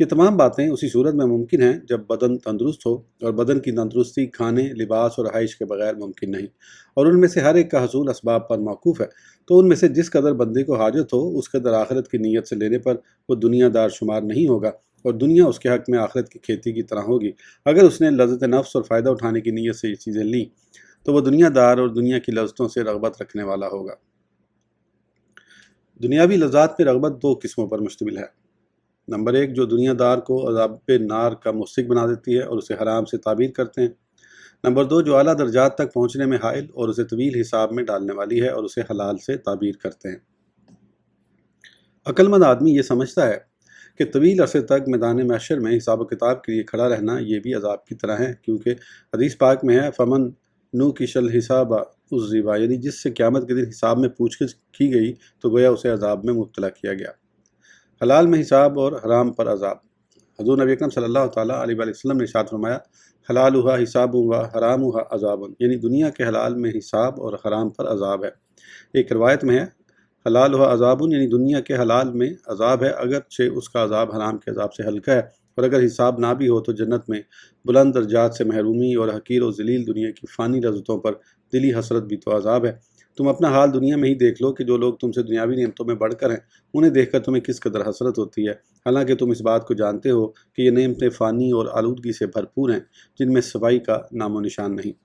یہ تمام باتیں اسی صورت میں ممکن ہیں جب بدن تندرست ہو، اور بدن کی تندرستی کھانے، لباس اور رہائش کے بغیر ممکن نہیں، اور ان میں سے ہر ایک کا حصول اسباب پر موقوف ہے۔ تو ان میں سے جس قدر بندے کو حاجت ہو اس قدر آخرت کی نیت سے لینے پر وہ دنیا دار شمار نہیں ہوگا، اور دنیا اس کے حق میں آخرت کی کھیتی کی طرح ہوگی۔ اگر اس نے لذت نفس اور فائدہ اٹھانے کی نیت سے یہ چیزیں لیں تو وہ دنیا دار اور دنیا کی لذتوں سے رغبت رکھنے والا ہوگا۔ دنیاوی لذات میں رغبت دو قسموں پر مشتمل ہے۔ نمبر ایک، جو دنیا دار کو عذاب نار کا مستحق بنا دیتی ہے اور اسے حرام سے تعبیر کرتے ہیں۔ نمبر دو، جو اعلیٰ درجات تک پہنچنے میں حائل اور اسے طویل حساب میں ڈالنے والی ہے اور اسے حلال سے تعبیر کرتے ہیں۔ عقل مند آدمی یہ سمجھتا ہے کہ طویل عرصے تک میدان محشر میں حساب و کتاب کے لیے کھڑا رہنا یہ بھی عذاب کی طرح ہے، کیونکہ حدیث پاک میں ہے فمن نوکش الحساب عذب، یعنی جس سے قیامت کے دن حساب میں پوچھ گچھ کی گئی تو گویا اسے عذاب میں مبتلا کیا گیا۔ حلال میں حساب اور حرام پر عذاب۔ حضور نبی اکرم صلی اللہ تعالیٰ علیہ وآلہ وسلم نے ارشاد فرمایا حلالھا حساب و حرامھا عذاب، یعنی دنیا کے حلال میں حساب اور حرام پر عذاب ہے۔ ایک روایت میں ہے حلالھا عذاب، یعنی دنیا کے حلال میں عذاب ہے اگرچہ اس کا عذاب حرام کے عذاب سے ہلکا ہے، اور اگر حساب نہ بھی ہو تو جنت میں بلند درجات سے محرومی اور حقیر و ذلیل دنیا کی فانی لذتوں پر دلی حسرت بھی تو عذاب ہے۔ تم اپنا حال دنیا میں ہی دیکھ لو کہ جو لوگ تم سے دنیاوی نعمتوں میں بڑھ کر ہیں انہیں دیکھ کر تمہیں کس قدر حسرت ہوتی ہے، حالانکہ تم اس بات کو جانتے ہو کہ یہ نعمتیں فانی اور آلودگی سے بھرپور ہیں جن میں صفائی کا نام و نشان نہیں۔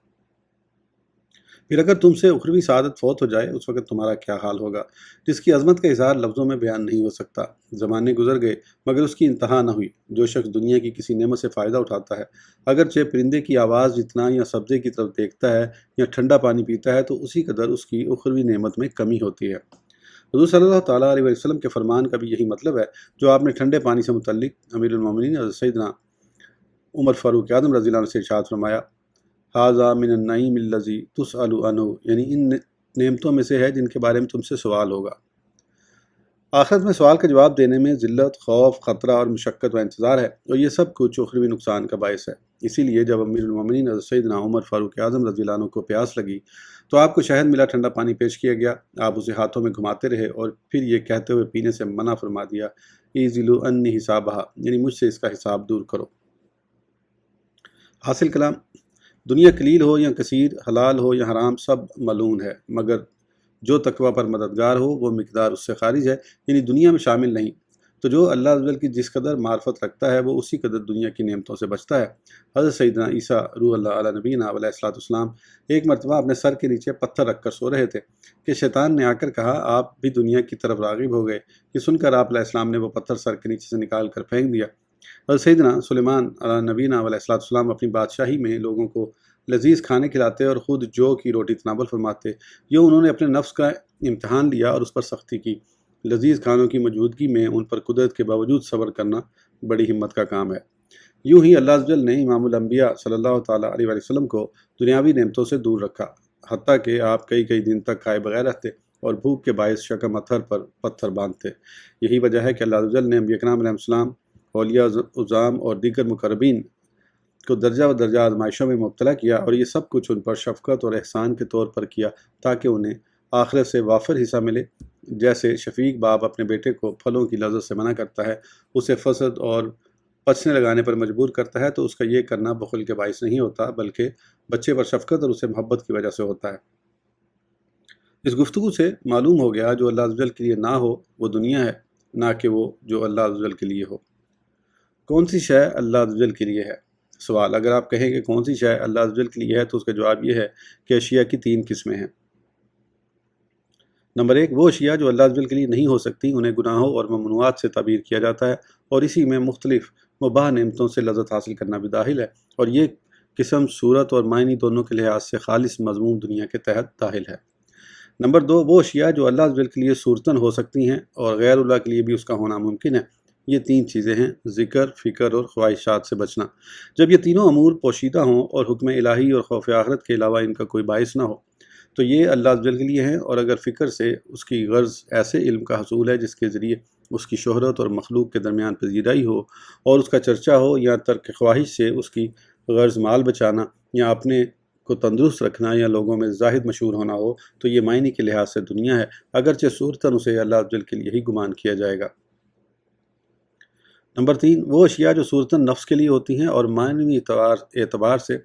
پھر اگر تم سے اخروی سعادت فوت ہو جائے اس وقت تمہارا کیا حال ہوگا، جس کی عظمت کا اظہار لفظوں میں بیان نہیں ہو سکتا۔ زمانے گزر گئے مگر اس کی انتہا نہ ہوئی۔ جو شخص دنیا کی کسی نعمت سے فائدہ اٹھاتا ہے، اگرچہ پرندے کی آواز جتنا یا سبزے کی طرف دیکھتا ہے یا ٹھنڈا پانی پیتا ہے، تو اسی قدر اس کی اخروی نعمت میں کمی ہوتی ہے۔ حضور صلی اللہ تعالیٰ علیہ وسلم کے فرمان کا بھی یہی مطلب ہے جو آپ نے ٹھنڈے پانی سے متعلق امیر المومنین حضرت سیدنا عمر فاروق اعظم رضی اللہ عنہ سے ارشاد فرمایا ھذا من النعیم الذی تسأل عنہ، یعنی ان نعمتوں میں سے ہے جن کے بارے میں تم سے سوال ہوگا۔ آخرت میں سوال کا جواب دینے میں ذلت، خوف، خطرہ اور مشقت و انتظار ہے، اور یہ سب کچھ اخروی نقصان کا باعث ہے۔ اسی لیے جب امیر المومنین حضرت سیدنا عمر فاروق اعظم رضی اللہ عنہ کو پیاس لگی تو آپ کو شہد ملا ٹھنڈا پانی پیش کیا گیا، آپ اسے ہاتھوں میں گھماتے رہے اور پھر یہ کہتے ہوئے پینے سے منع فرما دیا ایزلوا عنی حسابھا، یعنی مجھ سے اس کا حساب دور کرو۔ حاصل کلام، دنیا قلیل ہو یا کثیر، حلال ہو یا حرام، سب ملعون ہے، مگر جو تقوی پر مددگار ہو وہ مقدار اس سے خارج ہے، یعنی دنیا میں شامل نہیں۔ تو جو اللہ عز و جل کی جس قدر معرفت رکھتا ہے وہ اسی قدر دنیا کی نعمتوں سے بچتا ہے۔ حضرت سیدنا عیسیٰ روح اللہ علیہ نبینا علیہ السلام ایک مرتبہ اپنے سر کے نیچے پتھر رکھ کر سو رہے تھے کہ شیطان نے آ کر کہا آپ بھی دنیا کی طرف راغب ہو گئے۔ یہ سن کر آپ علیہ السلام نے وہ پتھر سر کے نیچے سے نکال کر پھینک دیا۔ حضرت سیدنا سلیمان علیہ نبینا علیہ السلام اپنی بادشاہی میں لوگوں کو لذیذ کھانے کھلاتے اور خود جو کی روٹی تناول فرماتے، یہ انہوں نے اپنے نفس کا امتحان لیا اور اس پر سختی کی۔ لذیذ کھانوں کی موجودگی میں ان پر قدرت کے باوجود صبر کرنا بڑی ہمت کا کام ہے۔ یوں ہی اللہ عز و جل نے امام الانبیاء صلی اللہ تعالیٰ علیہ وآلہ وسلم کو دنیاوی نعمتوں سے دور رکھا، حتیٰ کہ آپ کئی دن تک کھائے بغیر رہتے اور بھوک کے باعث شکم اتھر پر پتھر باندھتے۔ یہی وجہ ہے کہ اللہ عز و جل نے انبیاء کرام علیہ السلام، اولیاء عظام اور دیگر مقربین کو درجہ و درجہ آزمائشوں میں مبتلا کیا، اور یہ سب کچھ ان پر شفقت اور احسان کے طور پر کیا تاکہ انہیں آخرت سے وافر حصہ ملے۔ جیسے شفیق باپ اپنے بیٹے کو پھلوں کی لذت سے منع کرتا ہے، اسے فسد اور پچنے لگانے پر مجبور کرتا ہے، تو اس کا یہ کرنا بخل کے باعث نہیں ہوتا بلکہ بچے پر شفقت اور اسے محبت کی وجہ سے ہوتا ہے۔ اس گفتگو سے معلوم ہو گیا جو اللہ عز و جل کے لیے نہ ہو وہ دنیا ہے، نہ کہ وہ جو اللہ عز و جل کے لیے ہو۔ کون سی شے اللہ عز و جل کے لیے ہے؟ سوال، اگر آپ کہیں کہ کون سی شے اللہ عز و جل کے لیے ہے تو اس کا جواب یہ ہے کہ اشیاء کی 3 قسمیں ہیں۔ نمبر 1، وہ اشیاء جو اللہ عز و جل کے لیے نہیں ہو سکتی انہیں گناہوں اور ممنوعات سے تعبیر کیا جاتا ہے، اور اسی میں مختلف مباح نعمتوں سے لذت حاصل کرنا بھی داخل ہے، اور یہ قسم صورت اور معنی دونوں کے لحاظ سے خالص مضمون دنیا کے تحت داخل ہے۔ نمبر 2، وہ اشیاء جو اللہ عز و جل کے لیے صورتاً ہو سکتی ہیں اور غیر اللہ کے لیے بھی اس کا ہونا ممکن ہے۔ یہ 3 چیزیں ہیں، ذکر، فکر اور خواہشات سے بچنا۔ جب یہ تینوں امور پوشیدہ ہوں اور حکم الہی اور خوف آخرت کے علاوہ ان کا کوئی باعث نہ ہو تو یہ اللہ عز و جل کے لیے ہیں، اور اگر فکر سے اس کی غرض ایسے علم کا حصول ہے جس کے ذریعے اس کی شہرت اور مخلوق کے درمیان پذیرائی ہو اور اس کا چرچا ہو، یا ترک خواہش سے اس کی غرض مال بچانا یا اپنے کو تندرست رکھنا یا لوگوں میں زاہد مشہور ہونا ہو، تو یہ معنی کے لحاظ سے دنیا ہے، اگرچہ صورتاً اسے اللہ عز و جل کے لیے ہی گمان کیا جائے گا۔ نمبر 3، وہ اشیاء جو صورتاً نفس کے لیے ہوتی ہیں اور معنوی اعتبار سے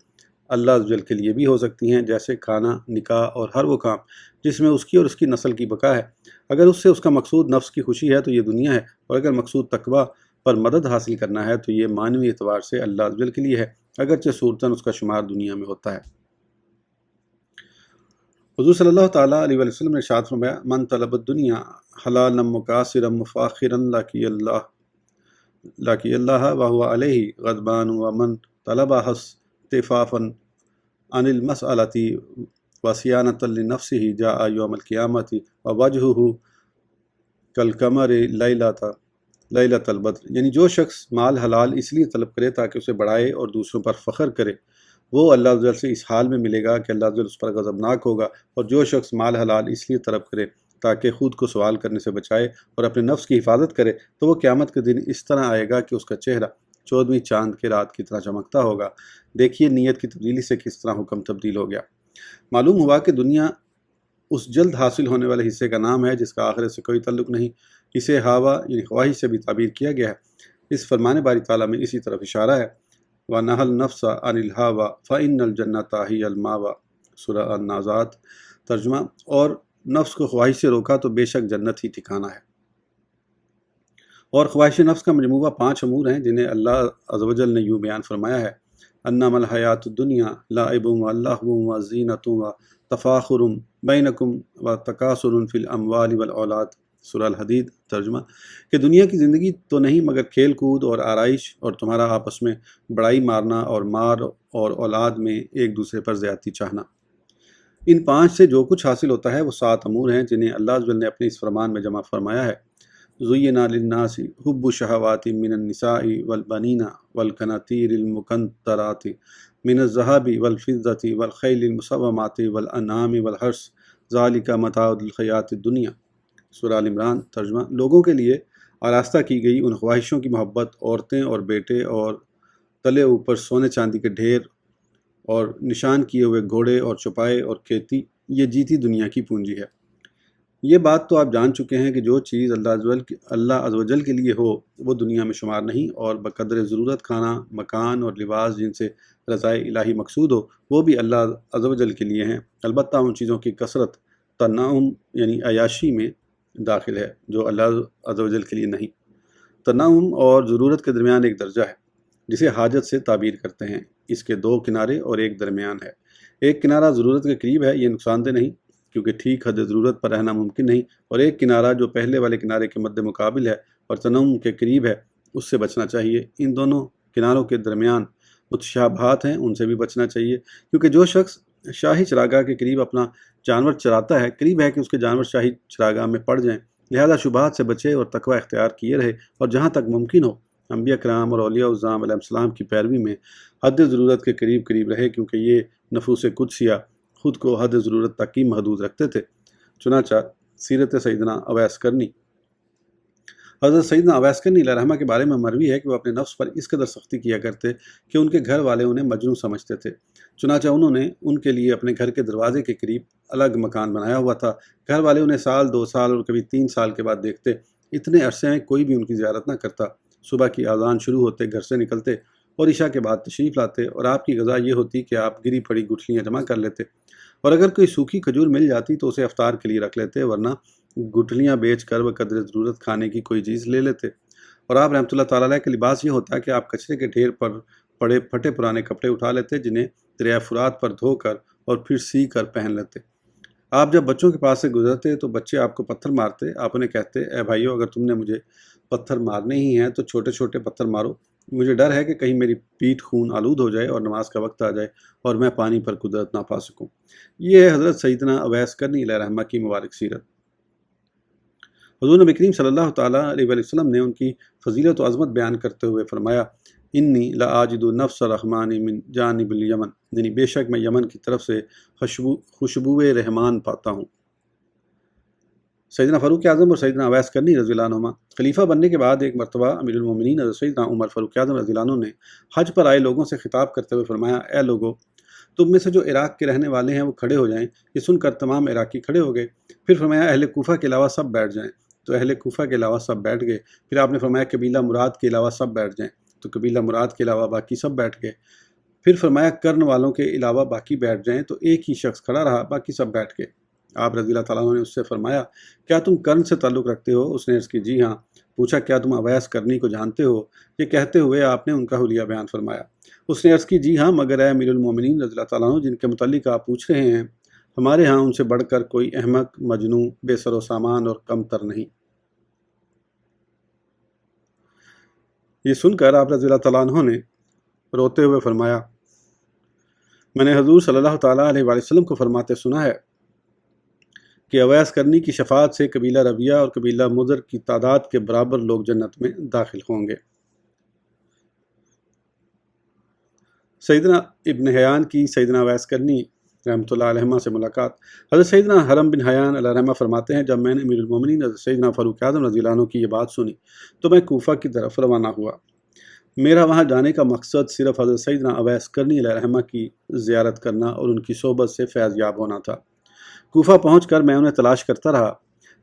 اللہ عز و جل کے لیے بھی ہو سکتی ہیں، جیسے کھانا، نکاح اور ہر وہ کام جس میں اس کی اور اس کی نسل کی بقا ہے۔ اگر اس سے اس کا مقصود نفس کی خوشی ہے تو یہ دنیا ہے، اور اگر مقصود تقویٰ پر مدد حاصل کرنا ہے تو یہ معنوی اعتبار سے اللہ عز و جل کے لیے ہے، اگرچہ صورتاً اس کا شمار دنیا میں ہوتا ہے۔ حضور صلی اللہ تعالیٰ علیہ وسلم نے ارشاد فرمایا، من طلب الدنیا حلالا مکاسرا مفاخرا لاقی اللہ وهو علیہ غضبان ومن طلبها استعفافا عن المسألة وصيانة لنفسه جاء يوم القيامة ووجهه كالقمر لیلۃ البدر، یعنی جو شخص مال حلال اس لیے طلب کرے تاکہ اسے بڑھائے اور دوسروں پر فخر کرے، وہ اللہ عز و جل سے اس حال میں ملے گا کہ اللہ عز و جل اس پر غضبناک ہوگا، اور جو شخص مال حلال اس لیے طلب کرے تاکہ خود کو سوال کرنے سے بچائے اور اپنے نفس کی حفاظت کرے، تو وہ قیامت کے دن اس طرح آئے گا کہ اس کا چہرہ 14ویں چاند کے رات کی طرح چمکتا ہوگا۔ دیکھیے نیت کی تبدیلی سے کس طرح حکم تبدیل ہو گیا۔ معلوم ہوا کہ دنیا اس جلد حاصل ہونے والے حصے کا نام ہے جس کا آخرت سے کوئی تعلق نہیں۔ اسے ہوا یعنی خواہش سے بھی تعبیر کیا گیا ہے۔ اس فرمان باری تعالیٰ میں اسی طرف اشارہ ہے۔ وَنَهَى النَّفْسَ عَنِ الْهَوَىٰ فَإِنَّ الْجَنَّةَ هِيَ الْمَأْوَىٰ، سورہ النازعات۔ ترجمہ، اور نفس کو خواہش سے روکا تو بے شک جنت ہی ٹھکانہ ہے۔ اور خواہش نفس کا مجموعہ 5 امور ہیں جنہیں اللہ عز و جل نے یوں بیان فرمایا ہے، انما الحیات الدنیا لعب ولہو وزینۃ وتفاخر بینکم وتکاثر فی الاموال والاولاد، سورہ الحدید۔ ترجمہ، کہ دنیا کی زندگی تو نہیں مگر کھیل کود اور آرائش اور تمہارا آپس میں بڑائی مارنا اور مار اور اولاد میں ایک دوسرے پر زیادتی چاہنا۔ ان 5 سے جو کچھ حاصل ہوتا ہے وہ 7 امور ہیں جنہیں اللہ عز و جل نے اپنے اس فرمان میں جمع فرمایا ہے۔ زُيِّنَ لِلنَّاسِ حُبُّ الشَّهَوَاتِ مِنَ النِّسَاءِ وَالْبَنِينَ وَالْقَنَاطِيرِ الْمُقَنطَرَةِ مِنَ الذَّهَبِ وَالْفِضَّةِ وَالْخَيْلِ الْمُسَوَّمَةِ وَالْأَنْعَامِ وَالْحَرْثِ ذَلِكَ مَتَاعُ الْحَيَاةِ الدُّنْيَا، سورہ آل عمران۔ ترجمہ، لوگوں کے لیے آراستہ کی گئی ان خواہشوں کی محبت، عورتیں اور بیٹے اور تلے اوپر سونے چاندی کے ڈھیر اور نشان کیے ہوئے گھوڑے اور چوپائے اور کھیتی، یہ جیتی دنیا کی پونجی ہے۔ یہ بات تو آپ جان چکے ہیں کہ جو چیز اللہ عز و جل کے لیے ہو وہ دنیا میں شمار نہیں، اور بقدر ضرورت کھانا، مکان اور لباس جن سے رضائے الہی مقصود ہو وہ بھی اللہ عز و جل کے لیے ہیں، البتہ ان چیزوں کی کثرت تنعم یعنی عیاشی میں داخل ہے جو اللہ عز و جل کے لیے نہیں۔ تنعم اور ضرورت کے درمیان ایک درجہ ہے جسے حاجت سے تعبیر کرتے ہیں، اس کے 2 کنارے اور ایک درمیان ہے۔ ایک کنارہ ضرورت کے قریب ہے، یہ نقصان دہ نہیں کیونکہ ٹھیک حد ضرورت پر رہنا ممکن نہیں، اور ایک کنارہ جو پہلے والے کنارے کے مد مقابل ہے اور تنعم کے قریب ہے، اس سے بچنا چاہیے۔ ان دونوں کناروں کے درمیان متشابہات ہیں، ان سے بھی بچنا چاہیے، کیونکہ جو شخص شاہی چراگاہ کے قریب اپنا جانور چراتا ہے، قریب ہے کہ اس کے جانور شاہی چراگاہ میں پڑ جائیں، لہذا شبہات سے بچے اور تقوی اختیار کیے رہے، اور جہاں تک ممکن ہو انبیاء کرام اور اولیاء الظام علیہ السلام کی پیروی میں حد ضرورت کے قریب قریب رہے، کیونکہ یہ نفوس قدسیہ خود کو حد ضرورت تک ہی محدود رکھتے تھے۔ چنانچہ سیرت سیدنا اویس کرنی، حضرت سیدنا اویس کرنی علیہ رحمہ کے بارے میں مروی ہے کہ وہ اپنے نفس پر اس قدر سختی کیا کرتے کہ ان کے گھر والے انہیں مجنون سمجھتے تھے، چنانچہ انہوں نے ان کے لیے اپنے گھر کے دروازے کے قریب الگ مکان بنایا ہوا تھا۔ گھر والے انہیں سال 2 سال اور کبھی 3 سال کے بعد دیکھتے، اتنے عرصے میں کوئی بھی ان کی زیارت نہ کرتا۔ صبح کی اذان شروع ہوتے گھر سے نکلتے اور عشاء کے بعد تشریف لاتے، اور آپ کی غذا یہ ہوتی کہ آپ گری پڑی گٹھلیاں جمع کر لیتے، اور اگر کوئی سوکھی کھجور مل جاتی تو اسے افطار کے لیے رکھ لیتے، ورنہ گٹھلیاں بیچ کر بقدر ضرورت کھانے کی کوئی چیز لے لیتے۔ اور آپ رحمۃ اللہ تعالیٰ علیہ کے لباس یہ ہوتا کہ آپ کچرے کے ڈھیر پر پڑے پھٹے پرانے کپڑے اٹھا لیتے، جنہیں دریائے فرات پر دھو کر اور پھر سی کر پہن لیتے۔ آپ جب بچوں کے پاس سے گزرتے تو بچے آپ کو پتھر مارتے، آپ انہیں کہتے، اے بھائیو، اگر تم نے مجھے پتھر مارنے ہی ہیں تو چھوٹے چھوٹے پتھر مارو، مجھے ڈر ہے کہ کہیں میری پیٹھ خون آلود ہو جائے اور نماز کا وقت آ جائے اور میں پانی پر قدرت نہ پا سکوں۔ یہ ہے حضرت سیدنا اویس کرنی علیہ رحمہ کی مبارک سیرت۔ حضور نبی کریم صلی اللہ تعالیٰ علیہ وسلم نے ان کی فضیلت و عظمت بیان کرتے ہوئے فرمایا، انی لاجد نفس الرحمن من جانب الیمن، یعنی بے شک میں یمن کی طرف سے خوشبو رحمان پاتا ہوں۔ سیدنا فاروق اعظم اور سیدنا اویس کرنی رضی اللہ عنہما خلیفہ بننے کے بعد ایک مرتبہ امیر المومنین حضرت سیدنا عمر فاروق اعظم رضی اللہ عنہ نے حج پر آئے لوگوں سے خطاب کرتے ہوئے فرمایا، اے لوگو، تم میں سے جو عراق کے رہنے والے ہیں وہ کھڑے ہو جائیں۔ یہ سن کر تمام عراقی کھڑے ہو گئے۔ پھر فرمایا، اہل کوفہ کے علاوہ سب بیٹھ جائیں۔ تو اہل کوفہ کے علاوہ سب بیٹھ گئے۔ پھر آپ نے فرمایا قبیلہ مراد کے علاوہ سب بیٹھ جائیں، تو قبیلہ مراد کے علاوہ باقی سب بیٹھ گئے۔ پھر فرمایا کرن والوں کے علاوہ باقی بیٹھ جائیں، تو ایک ہی شخص کھڑا رہا، باقی سب بیٹھ گئے۔ آپ رضی اللہ تعالیٰ عنہ نے اس سے فرمایا کیا تم کرن سے تعلق رکھتے ہو؟ اس نے عرض کی جی ہاں۔ پوچھا کیا تم اویس کرنی کو جانتے ہو؟ یہ کہتے ہوئے آپ نے ان کا حلیہ بیان فرمایا۔ اس نے عرض کی جی ہاں، مگر اے امیر المومنین رضی اللہ تعالیٰ عنہ، جن کے متعلق آپ پوچھ رہے ہیں، ہمارے ہاں ان سے بڑھ کر کوئی احمق، مجنوں، بے سر و سامان اور کم تر نہیں۔ یہ سن کر آپ رضی اللہ تعالیٰ عنہ نے روتے ہوئے فرمایا میں نے حضور صلی اللہ تعالیٰ علیہ وآلہ وسلم کو فرماتے سنا ہے کہ اویس کرنی کی شفاعت سے قبیلہ ربیہ اور قبیلہ مضر کی تعداد کے برابر لوگ جنت میں داخل ہوں گے۔ سیدنا ابن حیان کی سیدنا اویس کرنی رحمۃ اللہ علیہ سے ملاقات۔ حضرت سیدنا حرم بن حیان علیہ رحمہ فرماتے ہیں جب میں نے امیر المومنین حضرت سیدنا فاروق اعظم رضی اللہ عنہ کی یہ بات سنی تو میں کوفہ کی طرف روانہ ہوا۔ میرا وہاں جانے کا مقصد صرف حضرت سیدنا اویس کرنی علیہ رحمہ کی زیارت کرنا اور ان کی صحبت سے فیض یاب ہونا تھا۔ کوفہ پہنچ کر میں انہیں تلاش کرتا رہا۔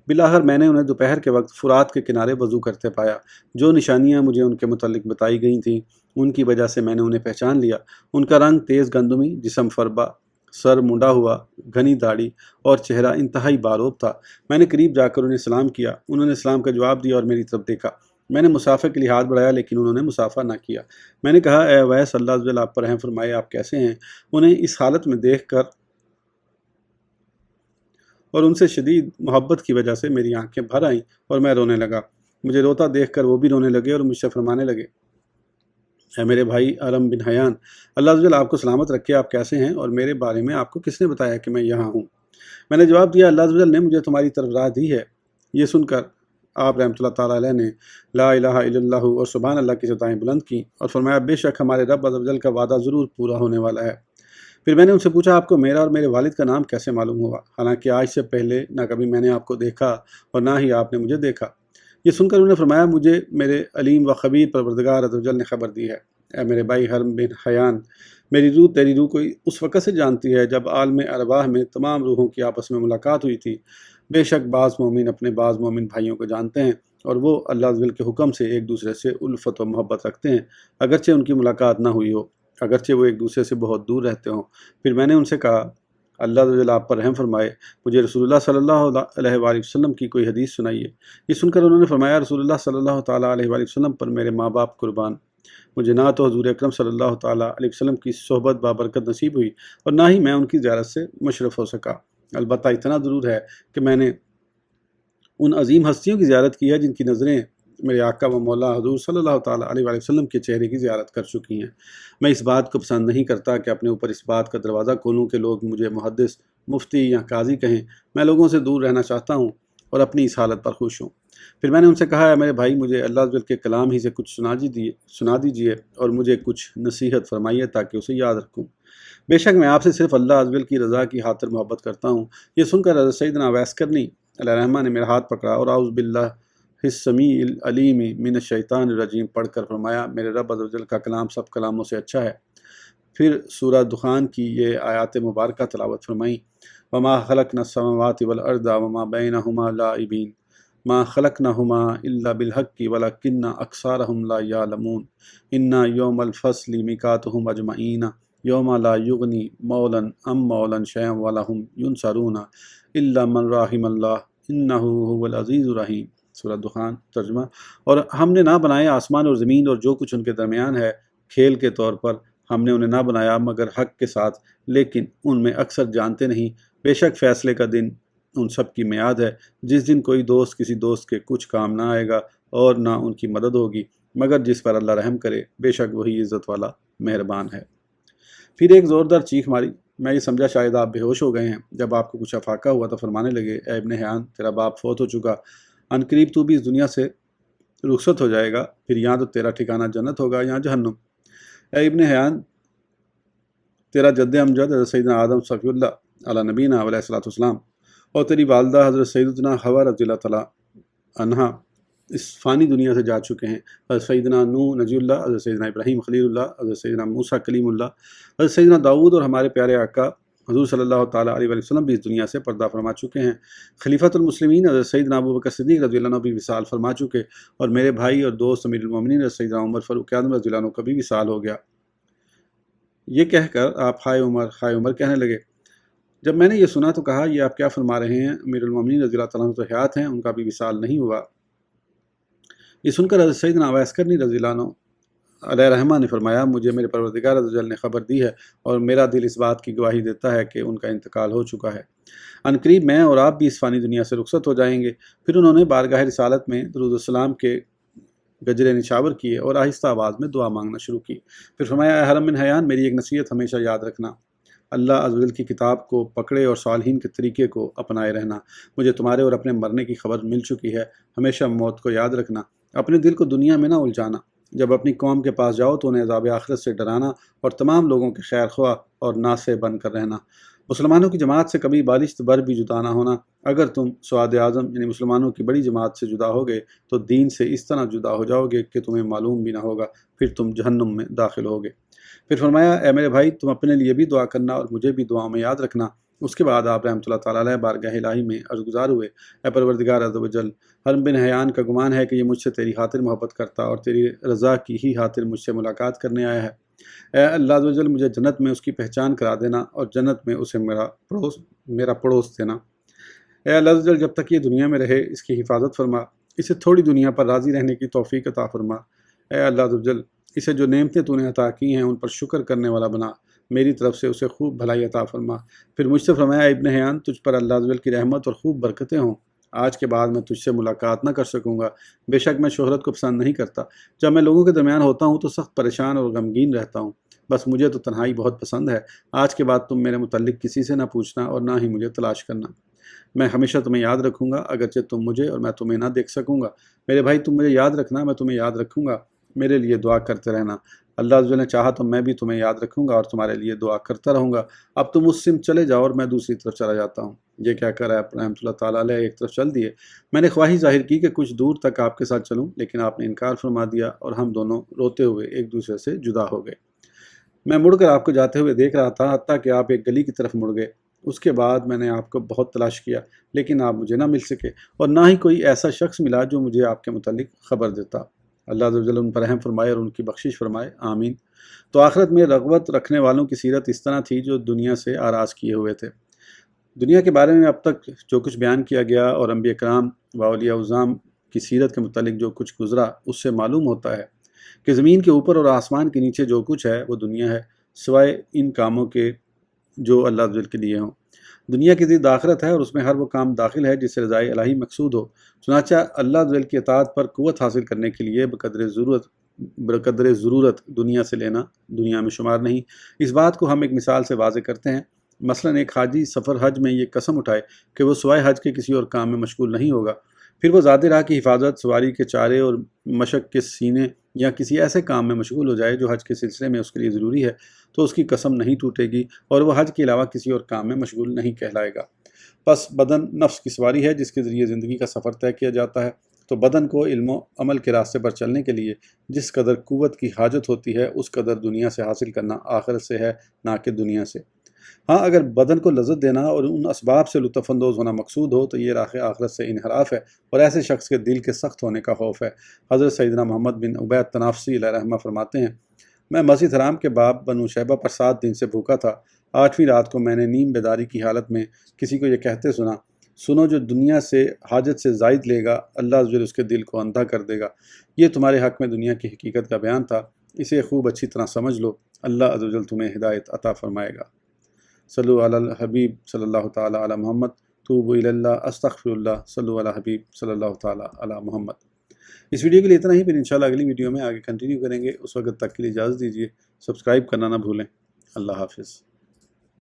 بالآخر میں نے انہیں دوپہر کے وقت فرات کے کنارے وضو کرتے پایا۔ جو نشانیاں مجھے ان کے متعلق بتائی گئی تھیں ان کی وجہ سے میں نے انہیں پہچان لیا۔ ان کا رنگ تیز گندمی، جسم فربا، سر منڈا ہوا، گھنی داڑھی اور چہرہ انتہائی باروب تھا۔ میں نے قریب جا کر انہیں سلام کیا۔ انہوں نے سلام کا جواب دیا اور میری طرف دیکھا۔ میں نے مسافہ کے لیے ہاتھ بڑھایا لیکن انہوں نے مسافہ نہ کیا۔ میں نے کہا اے اویس، اللہ عز و جل آپ پر رحم فرمائے، آپ کیسے ہیں؟ انہیں اس حالت میں دیکھ کر اور ان سے شدید محبت کی وجہ سے میری آنکھیں بھر آئیں اور میں رونے لگا۔ مجھے روتا دیکھ کر وہ بھی رونے لگے اور مجھ سے فرمانے لگے اے میرے بھائی حرم بن حیان، اللہ عز و جل آپ کو سلامت رکھے، آپ کیسے ہیں اور میرے بارے میں آپ کو کس نے بتایا کہ میں یہاں ہوں؟ میں نے جواب دیا اللہ عز و جل نے مجھے تمہاری طرف راہ دی ہے۔ یہ سن کر آپ رحمۃ اللہ تعالیٰ علیہ نے لا الہ الا اللہ اور سبحان اللہ کی صدائیں بلند کیں اور فرمایا بے شک ہمارے رب عز و جل کا وعدہ ضرور پورا ہونے والا ہے۔ پھر میں نے ان سے پوچھا آپ کو میرا اور میرے والد کا نام کیسے معلوم ہوا، حالانکہ آج سے پہلے نہ کبھی میں نے آپ کو دیکھا اور نہ ہی آپ نے مجھے دیکھا۔ یہ سن کر انہوں نے فرمایا مجھے میرے علیم و خبیر پروردگار عز و جل نے خبر دی ہے۔ اے میرے بھائی حرم بن حیان، میری روح تیری روح کو اس وقت سے جانتی ہے جب عالم ارواح میں تمام روحوں کی آپس میں ملاقات ہوئی تھی۔ بے شک بعض مومن اپنے بعض مومن بھائیوں کو جانتے ہیں اور وہ اللہ عز و جل کے حکم سے ایک دوسرے سے الفت و محبت رکھتے ہیں، اگرچہ ان کی ملاقات نہ ہوئی ہو، اگرچہ وہ ایک دوسرے سے بہت دور رہتے ہوں۔ پھر میں نے ان سے کہا اللہ عز و جل آپ پر رحم فرمائے، مجھے رسول اللہ صلی اللہ علیہ وآلہ وسلم کی کوئی حدیث سنائیے۔ یہ سن کر انہوں نے فرمایا رسول اللہ صلی اللہ تعالیٰ علیہ وآلہ وسلم پر میرے ماں باپ قربان، مجھے نہ تو حضور اکرم صلی اللہ تعالیٰ علیہ وسلم کی صحبت بابرکت نصیب ہوئی اور نہ ہی میں ان کی زیارت سے مشرف ہو سکا۔ البتہ اتنا ضرور ہے کہ میں نے ان عظیم ہستیوں کی زیارت کی ہے جن کی نظریں میرے آقا و مولا حضور صلی اللہ تعالیٰ علیہ وآلہ وسلم کے چہرے کی زیارت کر چکی ہیں۔ میں اس بات کو پسند نہیں کرتا کہ اپنے اوپر اس بات کا دروازہ کھولوں کہ لوگ مجھے محدث، مفتی یا قاضی کہیں۔ میں لوگوں سے دور رہنا چاہتا ہوں اور اپنی اس حالت پر خوش ہوں۔ پھر میں نے ان سے کہا ہے میرے بھائی مجھے اللہ عز و جل کے کلام ہی سے کچھ سنا دیجیے اور مجھے کچھ نصیحت فرمائیے تاکہ اسے یاد رکھوں۔ بے شک میں آپ سے صرف اللہ عز و جل کی رضا کی خاطر محبت کرتا ہوں۔ یہ سن کر حضرت سیدنا اویس کرنی علیہ رحمہ نے میرا ہاتھ پکڑا اور اعوذ باللہ السمیع العلیم من الشیطان الرجیم پڑھ کر فرمایا میرے رب عز و جل کا کلام سب کلاموں سے اچھا ہے۔ پھر سورہ دخان کی یہ آیات مبارکہ تلاوت فرمائیں وما خلقنا السماوات والارض وما بینہما لاعبین ما خلقناہما الا بالحق ولکن اکثرہم لا یعلمون ان یوم الفصل میقاتہم اجمعین یوم لا یغنی مولا عن مولا شیئا ولہم ینصرون الا من رحم اللہ انہ هو العزیز الرحیم۔ سورہ دخان ترجمہ۔ اور ہم نے نہ بنائے آسمان اور زمین اور جو کچھ ان کے درمیان ہے کھیل کے طور پر، ہم نے انہیں نہ بنایا مگر حق کے ساتھ، لیکن ان میں اکثر جانتے نہیں۔ بے شک فیصلے کا دن ان سب کی میعاد ہے، جس دن کوئی دوست کسی دوست کے کچھ کام نہ آئے گا اور نہ ان کی مدد ہوگی مگر جس پر اللہ رحم کرے، بے شک وہی عزت والا مہربان ہے۔ پھر ایک زوردار چیخ ماری۔ میں یہ سمجھا شاید آپ بے ہوش ہو گئے ہیں۔ جب آپ کو کچھ افاقہ ہوا تو فرمانے لگے اے ابن حیان، تیرا باپ فوت ہو چکا، ان قریب تو بھی اس دنیا سے رخصت ہو جائے گا، پھر یہاں تو تیرا ٹھکانہ جنت ہوگا یہاں جہنم۔ اے ابن حیان، تیرا جد امجد حضرت سیدنا آدم صفی اللہ علیہ نبینا علیہ الصلوۃ والسلام اور تیری والدہ حضرت سیدنا حوا رضی اللہ تعالیٰ عنہا اس فانی دنیا سے جا چکے ہیں۔ حضرت سیدنا نوح نجی اللہ، حضرت سیدنا ابراہیم خلیل اللہ، حضرت سیدنا موسیٰ کلیم اللہ، حضرت سیدنا داؤد اور ہمارے پیارے آقا حضور صلی اللہ تعالیٰ علیہ وسلم بھی اس دنیا سے پردہ فرما چکے ہیں۔ خلیفۃ المسلمین حضرت سیدنا ابوبکر صدیق رضی اللہ عنہ بھی وصال فرما چکے، اور میرے بھائی اور دوست امیر المومنین حضرت سیدنا عمر فاروق اعظم رضی اللہ عنہ کا بھی وصال ہو گیا۔ یہ کہہ کر آپ ہائے عمر کہنے لگے۔ جب میں نے یہ سنا تو کہا، یہ آپ کیا فرما رہے ہیں؟ امیر المومنین رضی اللہ تعالیٰ عنہ تو حیات ہیں، ان کا بھی وصال نہیں ہوا۔ یہ سن کر حضرت سیدنا اویس کرنی رضی اللہ عنہ علیہ رحمہ نے فرمایا، مجھے میرے پروردگار عز و جل نے خبر دی ہے اور میرا دل اس بات کی گواہی دیتا ہے کہ ان کا انتقال ہو چکا ہے۔ عنقریب میں اور آپ بھی اس فانی دنیا سے رخصت ہو جائیں گے۔ پھر انہوں نے بارگاہ رسالت میں درود السلام کے گجرے نچاور کیے اور آہستہ آواز میں دعا مانگنا شروع کی۔ پھر فرمایا، اے حرم بن حیان، میری ایک نصیحت ہمیشہ یاد رکھنا، اللہ عز و جل کی کتاب کو پکڑے اور صالحین کے طریقے کو اپنائے رہنا۔ مجھے تمہارے اور اپنے مرنے کی خبر مل چکی ہے، ہمیشہ موت کو یاد رکھنا، اپنے دل کو دنیا میں نہ الجھانا، جب اپنی قوم کے پاس جاؤ تو انہیں عذاب آخرت سے ڈرانا اور تمام لوگوں کے خیر خواہ اور ناصح بن کر رہنا۔ مسلمانوں کی جماعت سے کبھی بالشت بر بھی جدا نہ ہونا۔ اگر تم سواد اعظم یعنی مسلمانوں کی بڑی جماعت سے جدا ہوگے تو دین سے اس طرح جدا ہو جاؤ گے کہ تمہیں معلوم بھی نہ ہوگا، پھر تم جہنم میں داخل ہوگے۔ پھر فرمایا، اے میرے بھائی، تم اپنے لیے بھی دعا کرنا اور مجھے بھی دعاؤں میں یاد رکھنا۔ اس کے بعد آپ رحمۃ اللہ تعالیٰ علیہ بارگاہ الہی میں عرض گزار ہوئے، اے پروردگار عز و جل، حرم بن حیان کا گمان ہے کہ یہ مجھ سے تیری خاطر محبت کرتا اور تیری رضا کی ہی خاطر مجھ سے ملاقات کرنے آیا ہے۔ اے اللہ عز و جل، مجھے جنت میں اس کی پہچان کرا دینا اور جنت میں اسے میرا پڑوس دینا۔ اے اللہ عز و جل، جب تک یہ دنیا میں رہے اس کی حفاظت فرما، اسے تھوڑی دنیا پر راضی رہنے کی توفیق عطا فرما۔ اے اللہ عز و جل، اسے جو نعمتیں تو نے عطا کی ہیں ان پر شکر کرنے والا بنا، میری طرف سے اسے خوب بھلائی عطا فرما۔ پھر مجھ سے فرمایا، ابن حیان، تجھ پر اللہ عز و جل کی رحمت اور خوب برکتیں ہوں۔ آج کے بعد میں تجھ سے ملاقات نہ کر سکوں گا، بے شک میں شہرت کو پسند نہیں کرتا۔ جب میں لوگوں کے درمیان ہوتا ہوں تو سخت پریشان اور غمگین رہتا ہوں، بس مجھے تو تنہائی بہت پسند ہے۔ آج کے بعد تم میرے متعلق کسی سے نہ پوچھنا اور نہ ہی مجھے تلاش کرنا، میں ہمیشہ تمہیں یاد رکھوں گا، اگرچہ تم مجھے اور میں تمہیں نہ دیکھ سکوں گا۔ میرے بھائی، تم مجھے یاد رکھنا، میں تمہیں یاد رکھوں گا، میرے لیے دعا کرتے رہنا۔ اللہ عز و جل نے چاہا تو میں بھی تمہیں یاد رکھوں گا اور تمہارے لیے دعا کرتا رہوں گا۔ اب تم اس سمت چلے جاؤ اور میں دوسری طرف چلا جاتا ہوں۔ یہ کیا کر آپ رحمۃ اللہ تعالیٰ علیہ ایک طرف چل دیے۔ میں نے خواہش ظاہر کی کہ کچھ دور تک آپ کے ساتھ چلوں، لیکن آپ نے انکار فرما دیا اور ہم دونوں روتے ہوئے ایک دوسرے سے جدا ہو گئے۔ میں مڑ کر آپ کو جاتے ہوئے دیکھ رہا تھا، حتیٰ کہ آپ ایک گلی کی طرف مڑ گئے۔ اس کے بعد میں نے آپ کو بہت تلاش کیا، لیکن آپ مجھے نہ مل سکے اور نہ ہی کوئی ایسا شخص ملا جو مجھے آپ کے متعلق خبر دیتا۔ اللہ عز و جل ان پر رحم فرمائے اور ان کی بخشش فرمائے، آمین۔ تو آخرت میں رغبت رکھنے والوں کی سیرت اس طرح تھی جو دنیا سے آراز کیے ہوئے تھے۔ دنیا کے بارے میں اب تک جو کچھ بیان کیا گیا اور انبیاء کرام و اولیاء اعظام کی سیرت کے متعلق جو کچھ گزرا، اس سے معلوم ہوتا ہے کہ زمین کے اوپر اور آسمان کے نیچے جو کچھ ہے وہ دنیا ہے، سوائے ان کاموں کے جو اللہ عز و جل کے لیے ہوں۔ دنیا کی ضد آخرت ہے اور اس میں ہر وہ کام داخل ہے جس سے رضائے الہی مقصود ہو۔ چنانچہ اللہ عز و جل کی اطاعت پر قوت حاصل کرنے کے لیے بقدر ضرورت دنیا سے لینا دنیا میں شمار نہیں۔ اس بات کو ہم ایک مثال سے واضح کرتے ہیں۔ مثلا ایک حاجی سفر حج میں یہ قسم اٹھائے کہ وہ سوائے حج کے کسی اور کام میں مشغول نہیں ہوگا، پھر وہ ذات راہ کی حفاظت، سواری کے چارے اور مشق کے سینے یا کسی ایسے کام میں مشغول ہو جائے جو حج کے سلسلے میں اس کے لیے ضروری ہے، تو اس کی قسم نہیں ٹوٹے گی اور وہ حج کے علاوہ کسی اور کام میں مشغول نہیں کہلائے گا۔ پس بدن نفس کی سواری ہے جس کے ذریعے زندگی کا سفر طے کیا جاتا ہے، تو بدن کو علم و عمل کے راستے پر چلنے کے لیے جس قدر قوت کی حاجت ہوتی ہے اس قدر دنیا سے حاصل کرنا آخرت سے ہے، نہ کہ دنیا سے۔ ہاں، اگر بدن کو لذت دینا اور ان اسباب سے لطف اندوز ہونا مقصود ہو تو یہ راہ آخرت سے انحراف ہے اور ایسے شخص کے دل کے سخت ہونے کا خوف ہے۔ حضرت سیدنا محمد بن عبید تنافسی علیہ رحمہ فرماتے ہیں، میں مسجد حرام کے باب بنو شیبہ پر 7 دن سے بھوکا تھا۔ 8ویں رات کو میں نے نیم بیداری کی حالت میں کسی کو یہ کہتے سنا، سنو جو دنیا سے حاجت سے زائد لے گا اللہ عز و جل اس کے دل کو اندھا کر دے گا۔ یہ تمہارے حق میں دنیا کی حقیقت کا بیان تھا، اسے خوب اچھی طرح سمجھ لو، اللہ عز و جل تمہیں ہدایت عطا فرمائے گا۔ صلو علی الحبیب صلی اللہ تعالی علی محمد، توبوا الی اللہ، استغفر اللہ، صلو علی حبیب صلی اللہ تعالی علی محمد۔ اس ویڈیو کے لیے اتنا ہی، پھر انشاءاللہ اگلی ویڈیو میں آگے کنٹینیو کریں گے۔ اس وقت تک کے لیے اجازت دیجیے، سبسکرائب کرنا نہ بھولیں۔ اللہ حافظ۔